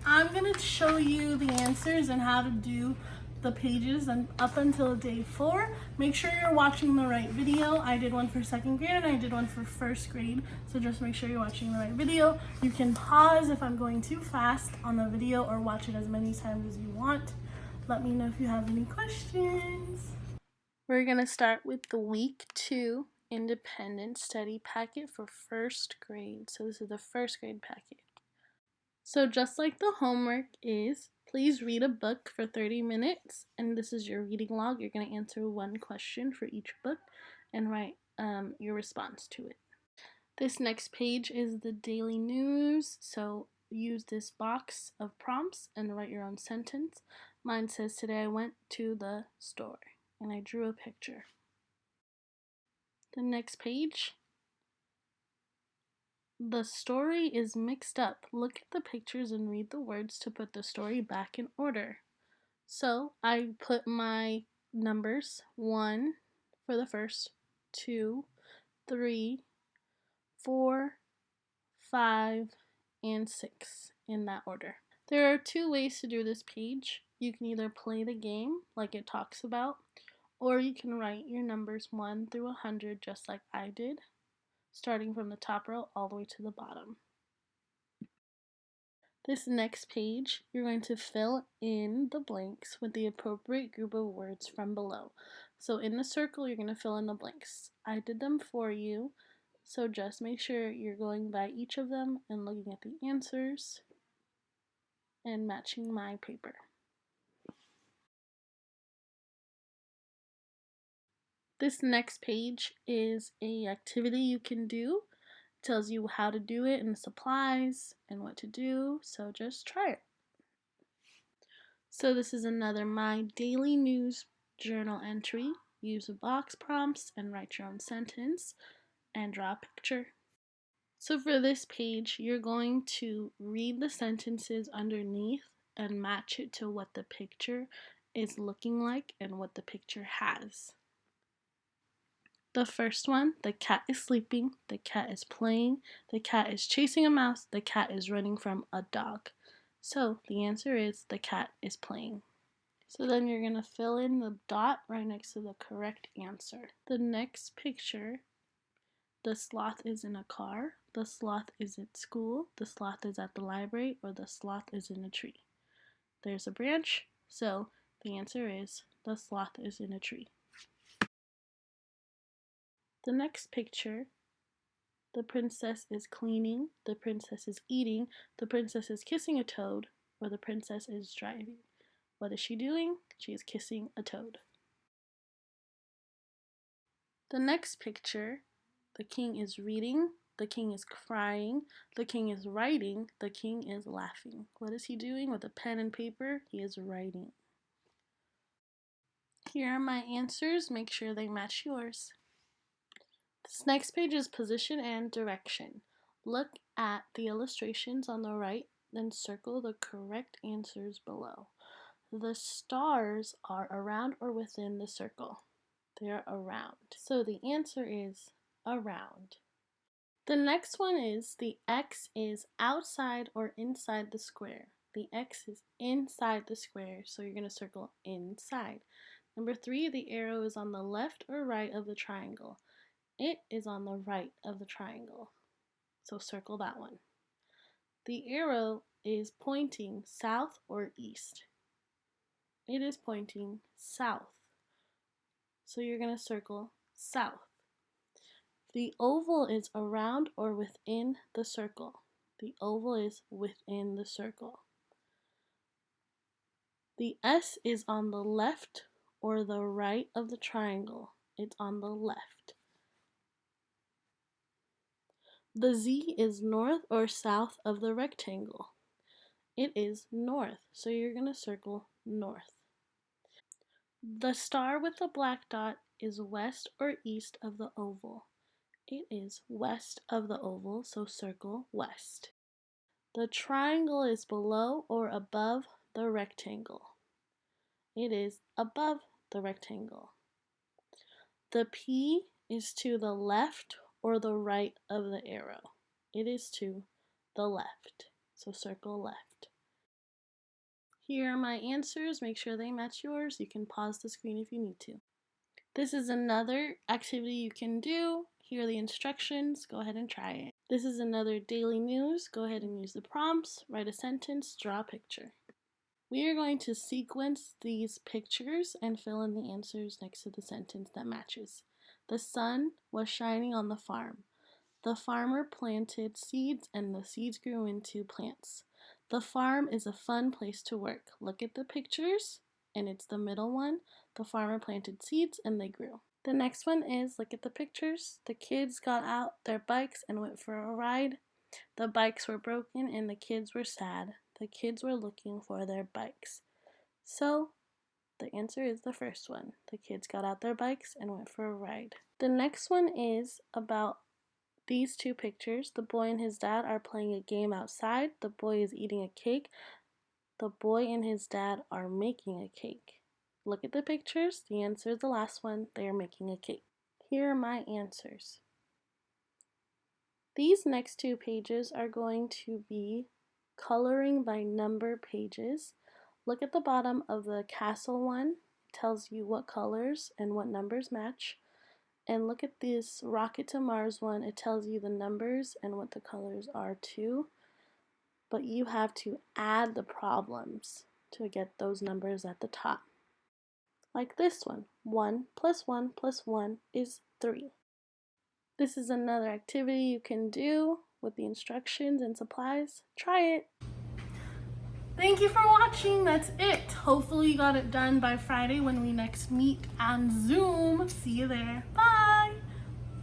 I'm going to show you the answers and how to do the pages and up until day 4. Make sure you're watching the right video. I did one for 2nd grade and I did one for 1st grade, so just make sure you're watching the right video. You can pause if I'm going too fast on the video or watch it as many times as you want. Let me know if you have any questions. We're going to start with the week 2 independent study packet for 1st grade. So this is the 1st grade packet. So just like the homework is, please read a book for 30 minutes, and this is your reading log. You're going to answer one question for each book and write your response to it. This next page is the daily news, so use this box of prompts and write your own sentence. Mine says, today I went to the store, and I drew a picture. The next page, the story is mixed up. Look at the pictures and read the words to put the story back in order. So I put my numbers 1 for the first, 2, 3, 4, 5, and 6 in that order. There are 2 ways to do this page. You can either play the game like it talks about, or you can write your numbers 1 through 100 just like I did, starting from the top row all the way to the bottom. This next page, you're going to fill in the blanks with the appropriate group of words from below. So in the circle, you're going to fill in the blanks. I did them for you, so just make sure you're going by each of them and looking at the answers and matching my paper. This next page is an activity you can do. It tells you how to do it and the supplies and what to do, so just try it. So this is another My Daily News journal entry. Use the box prompts and write your own sentence and draw a picture. So for this page, you're going to read the sentences underneath and match it to what the picture is looking like and what the picture has. The first one, the cat is sleeping, the cat is playing, the cat is chasing a mouse, the cat is running from a dog. So the answer is the cat is playing. So then you're going to fill in the dot right next to the correct answer. The next picture, the sloth is in a car, the sloth is at school, the sloth is at the library, or the sloth is in a tree. There's a branch, so the answer is the sloth is in a tree. The next picture, the princess is cleaning, the princess is eating, the princess is kissing a toad, or the princess is driving. What is she doing? She is kissing a toad. The next picture, the king is reading, the king is crying, the king is writing, the king is laughing. What is he doing with a pen and paper? He is writing. Here are my answers. Make sure they match yours. This next page is position and direction. Look at the illustrations on the right, then circle the correct answers below. The stars are around or within the circle. They're around. So the answer is around. The next one is the X is outside or inside the square. The X is inside the square, so you're going to circle inside. Number 3, the arrow is on the left or right of the triangle. It is on the right of the triangle, so circle that one. The arrow is pointing south or east. It is pointing south, so you're going to circle south. The oval is around or within the circle. The oval is within the circle. The S is on the left or the right of the triangle. It's on the left. The Z is north or south of the rectangle. It is north, so you're going to circle north. The star with the black dot is west or east of the oval. It is west of the oval, so circle west. The triangle is below or above the rectangle. It is above the rectangle. The P is to the left or the right of the arrow. It is to the left, so circle left. Here are my answers. Make sure they match yours. You can pause the screen if you need to. This is another activity you can do. Here are the instructions. Go ahead and try it. This is another daily news. Go ahead and use the prompts. Write a sentence, draw a picture. We are going to sequence these pictures and fill in the answers next to the sentence that matches. The sun was shining on the farm. The farmer planted seeds and the seeds grew into plants. The farm is a fun place to work. Look at the pictures, and it's the middle one. The farmer planted seeds and they grew. The next one is look at the pictures. The kids got out their bikes and went for a ride. The bikes were broken and the kids were sad. The kids were looking for their bikes. So the answer is the first one. The kids got out their bikes and went for a ride. The next one is about these two pictures. The boy and his dad are playing a game outside. The boy is eating a cake. The boy and his dad are making a cake. Look at the pictures. The answer is the last one. They are making a cake. Here are my answers. These next two pages are going to be coloring by number pages. Look at the bottom of the castle one. It tells you what colors and what numbers match. And look at this Rocket to Mars one. It tells you the numbers and what the colors are too. But you have to add the problems to get those numbers at the top. Like this one. 1 plus 1 plus 1 is 3. This is another activity you can do with the instructions and supplies. Try it. Thank you for watching. That's it. Hopefully you got it done by Friday when we next meet on Zoom. See you there. Bye.